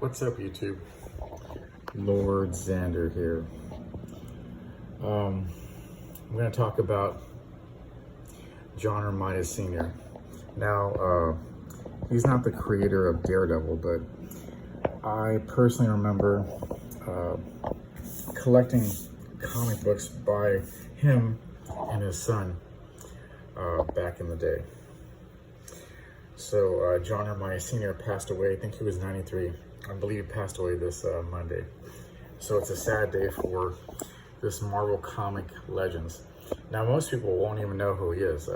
What's up, YouTube? Lord Xander here. I'm going to talk about John Romita Sr. Now, he's not the creator of Daredevil, but I personally remember collecting comic books by him and his son back in the day. So John Romita Sr. passed away. I think he was 93. I believe he passed away this Monday. So it's a sad day for this Marvel comic legends. Now, most people won't even know who he is,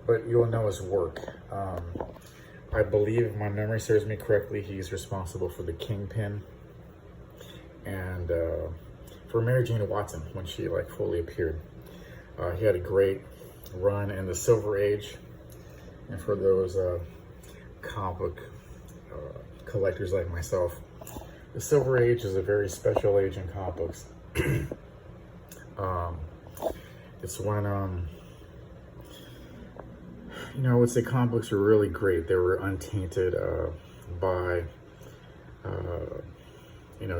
but you'll know his work. I believe, if my memory serves me correctly, he's responsible for the Kingpin and for Mary Jane Watson when she fully appeared. He had a great run in the Silver Age, and for those comic book collectors like myself, the Silver Age is a very special age in comic books. It's when I would say comic books were really great. They were untainted by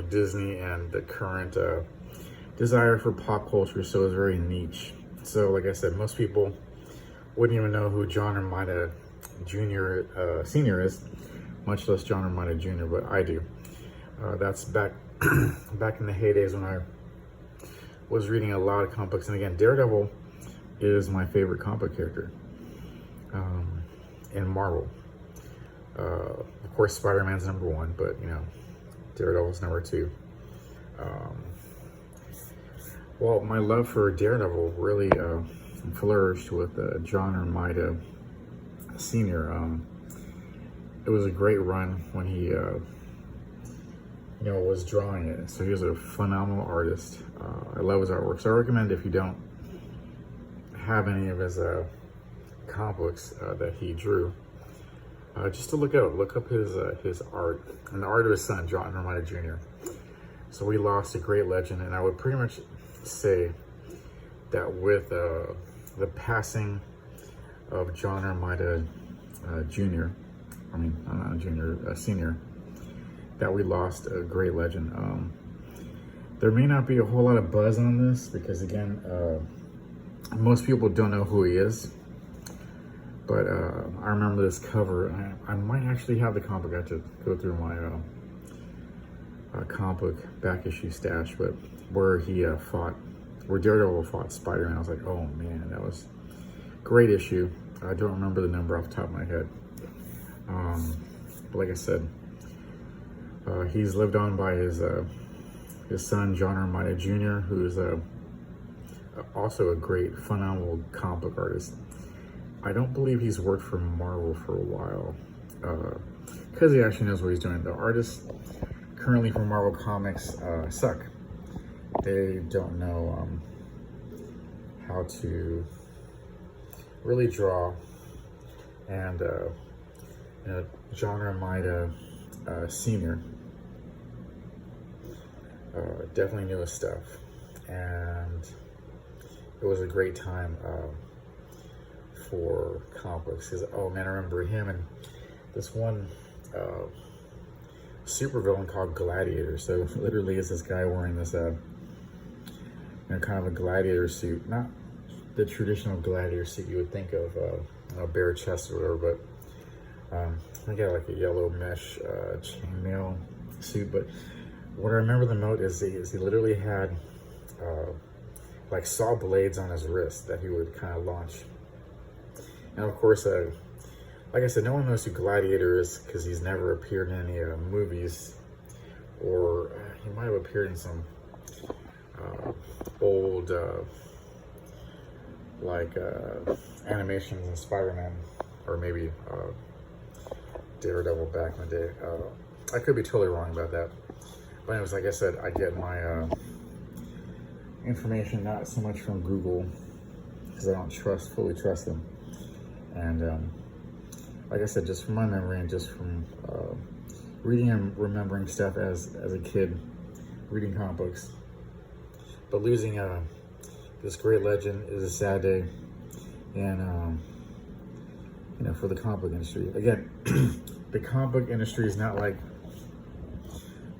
Disney and the current desire for pop culture, so it was very niche. So like I said, most people wouldn't even know who John Romita Sr. is, much less John Romita Jr., but I do. That's back in the heydays when I was reading a lot of comic books. And again, Daredevil is my favorite comic book character in Marvel. Of course, Spider-Man's number one, but Daredevil's number two. Well, my love for Daredevil really flourished with John Romita Sr. It was a great run when he was drawing it. So he was a phenomenal artist. I love his artwork. So I recommend, if you don't have any of his comic books that he drew, just to look up his art and the art of his son, John Romita Jr. So we lost a great legend, and I would pretty much say that with the passing of John Romita Jr., Senior, that we lost a great legend. There may not be a whole lot of buzz on this because, again, most people don't know who he is. But I remember this cover. I might actually have the comic. I have to go through my comic book back issue stash, but where Daredevil fought Spider-Man, I was like, oh man, that was a great issue. I don't remember the number off the top of my head. But like I said, he's lived on by his son, John Romita Jr., who is also a great, phenomenal comic book artist. I don't believe he's worked for Marvel for a while, because he actually knows what he's doing. The artists currently for Marvel Comics suck. They don't know how to really draw, and John Romita Sr. Definitely knew his stuff, and it was a great time for comic books. Oh man, I remember him and this one supervillain called Gladiator. So literally, it's this guy wearing this kind of a gladiator suit, not the traditional gladiator suit you would think of, a bare chest or whatever, but I got like a yellow mesh chainmail suit. But what I remember the most is he literally had saw blades on his wrist that he would kind of launch. And of course, like I said, no one knows who Gladiator is because he's never appeared in any movies, or he might have appeared in some old animations in Spider-Man, or maybe Daredevil back in the day. I could be totally wrong about that. But anyways, like I said, I get my information not so much from Google, because I don't fully trust them. And like I said, just from my memory and just from reading and remembering stuff as a kid, reading comic books. But losing this great legend is a sad day, and for the comic book industry. Again, the comic book industry is not like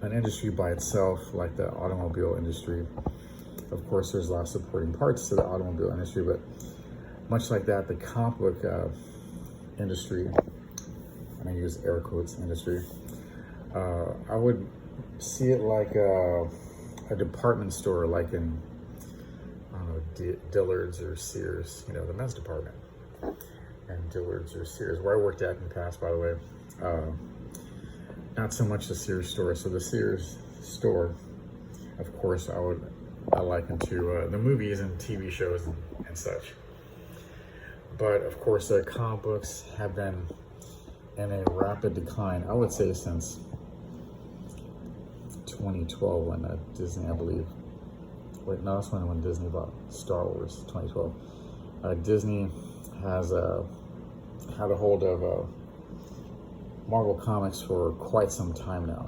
an industry by itself, like the automobile industry. Of course, there's a lot of supporting parts to the automobile industry, but much like that, the comic book industry, and I use air quotes industry, I would see it like a department store, like in, I don't know, Dillard's or Sears, you know, the men's department, and Dillard's or Sears, where I worked at in the past, by the way. Not so much the Sears store. So the Sears store, of course, I liken to the movies and TV shows and such. But of course, comic books have been in a rapid decline, I would say, since 2012 when Disney, I believe. Wait, no, that's when Disney bought Star Wars, 2012. Disney has had a hold of Marvel Comics for quite some time now.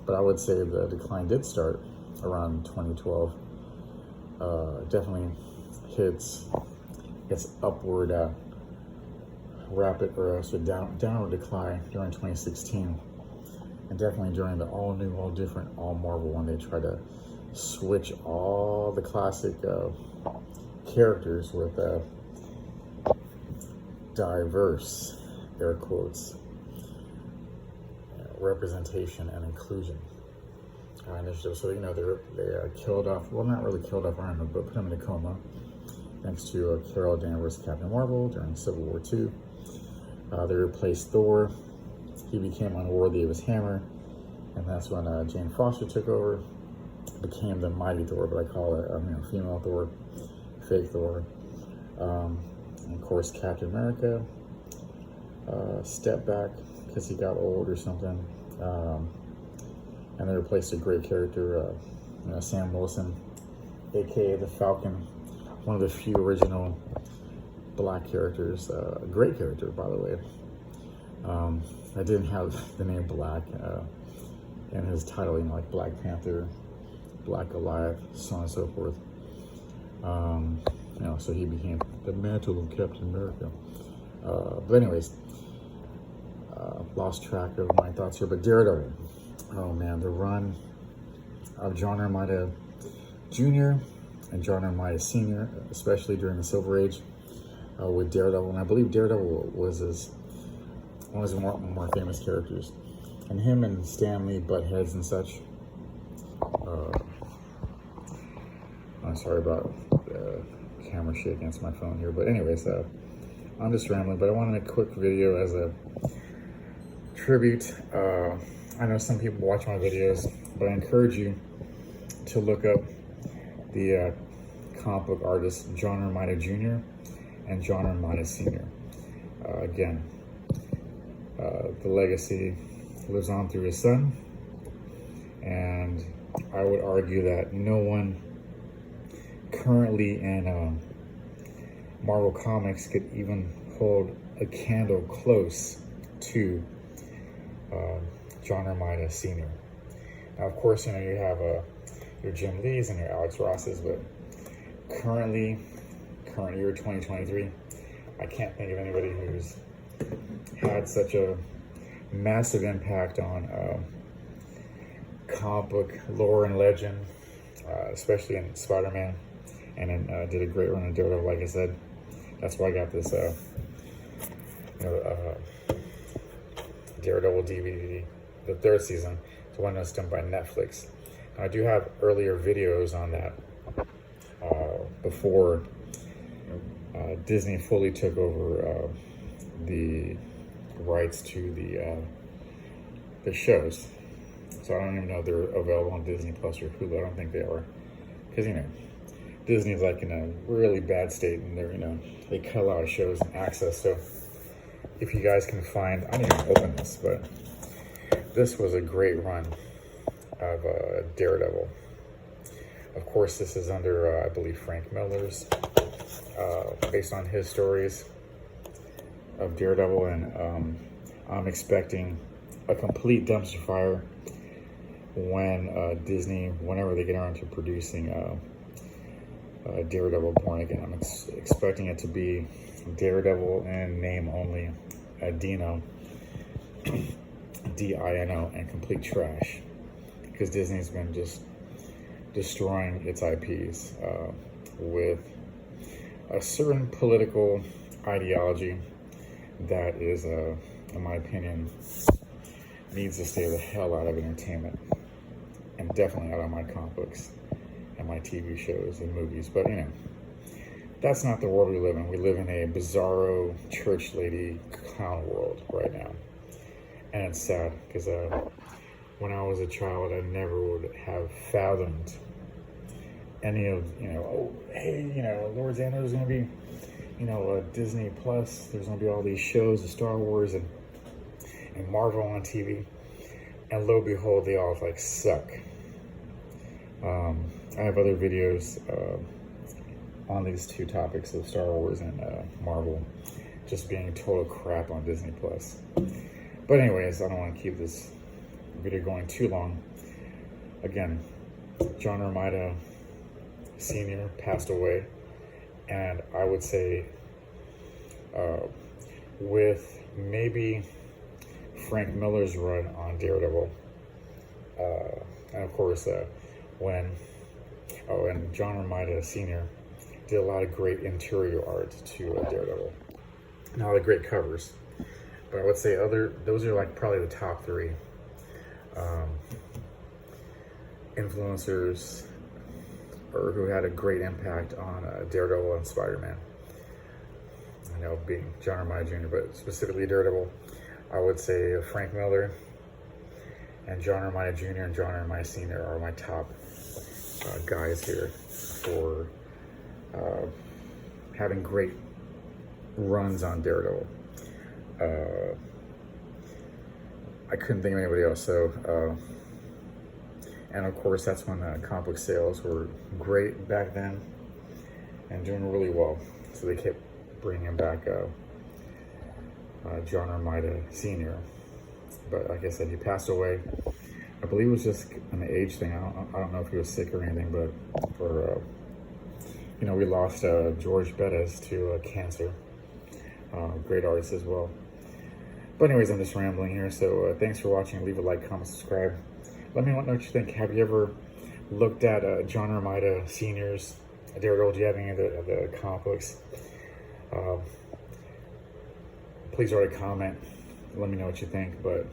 But I would say the decline did start around 2012. Definitely hits upward rapid or downward decline during 2016, and definitely during the all new, all different, all Marvel when they try to switch all the classic characters with diverse, air quotes, representation and inclusion initiative. So, you know, they killed off, well, not really killed off Iron Man, but put him in a coma, thanks to Carol Danvers' Captain Marvel during Civil War II. They replaced Thor. He became unworthy of his hammer, and that's when Jane Foster took over, became the Mighty Thor, but I call it female Thor, fake Thor. And of course, Captain America stepped back because he got old or something, and they replaced a great character, Sam Wilson, aka the Falcon, one of the few original black characters. A great character, by the way. I didn't have the name Black in his title, you know, like Black Panther, Black Goliath, so on and so forth. You know, so he became the mantle of Captain America. But anyways, lost track of my thoughts here. But Daredevil, oh man, the run of John Romita Jr. and John Romita Sr., especially during the Silver Age with Daredevil, and I believe Daredevil was one of his more famous characters, and him and Stan Lee butt heads and such. I'm sorry about the camera shake against my phone here, but anyways, I'm just rambling, but I wanted a quick video as a tribute. I know some people watch my videos, but I encourage you to look up the comic book artists John Romita Jr. and John Romita Sr. Again, the legacy lives on through his son, and I would argue that no one currently in Marvel Comics could even hold a candle close to John Romita Sr. Now, of course, you know, you have your Jim Lees and your Alex Rosses, but current year 2023, I can't think of anybody who's had such a massive impact on comic book lore and legend, especially in Spider-Man, and then did a great run in Daredevil, like I said. That's why I got this Daredevil DVD, the third season. It's one that's done by Netflix. And I do have earlier videos on that before Disney fully took over the rights to the shows. So I don't even know if they're available on Disney Plus or Hulu. I don't think they are, because, you know, Disney's like in a really bad state, and they're, you know, they cut a lot of shows and access. So if you guys can find, I didn't even open this, but this was a great run of Daredevil. Of course, this is under, I believe, Frank Miller's, based on his stories of Daredevil, and I'm expecting a complete dumpster fire when Disney, whenever they get around to producing Daredevil Born Again. I'm expecting it to be Daredevil in name only, Dino, D-I-N-O, and complete trash. because Disney's been just destroying its IPs with a certain political ideology that is, in my opinion, needs to stay the hell out of entertainment, and definitely out of my comic books and my TV shows and movies. But, you know, that's not the world we live in. We live in a bizarro church lady clown world right now. And it's sad, because when I was a child, I never would have fathomed any of, oh, hey, Lord Xander, there's going to be, Disney Plus. There's going to be all these shows of Star Wars and Marvel on TV. And lo and behold, they all like suck. I have other videos on these two topics of Star Wars and Marvel just being total crap on Disney Plus. But anyways, I don't want to keep this video going too long. Again, John Romita Sr. passed away, and I would say with maybe Frank Miller's run on Daredevil, and of course and John Romita Sr. did a lot of great interior art to Daredevil, and all the great covers. But I would say those are like probably the top three influencers, or who had a great impact on Daredevil and Spider-Man. I know, being John Romita Jr., but specifically Daredevil, I would say Frank Miller and John Romita Jr. and John Romita Sr. are my top guys here for having great runs on Daredevil. I couldn't think of anybody else. So, and of course, that's when comic book sales were great back then and doing really well. So they kept bringing back John Romita Sr. But like I said, he passed away. I believe it was just an age thing. I don't know if he was sick or anything, but we lost George Bettis to cancer. Great artist as well. But anyways, I'm just rambling here. So thanks for watching. Leave a like, comment, subscribe. Let me know what you think. Have you ever looked at John Romita Sr.'s Daredevil? Do you have any of the comic books? Please write a comment. Let me know what you think. But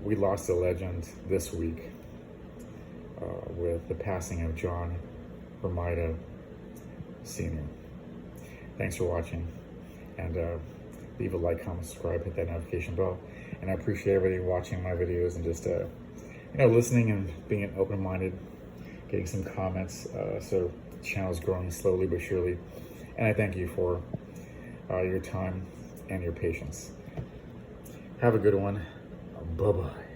we lost a legend this week with the passing of John Romita Sr. Thanks for watching. And leave a like, comment, subscribe, hit that notification bell. And I appreciate everybody watching my videos and just listening and being open-minded, getting some comments. So the channel is growing slowly but surely. And I thank you for your time and your patience. Have a good one. Bye-bye.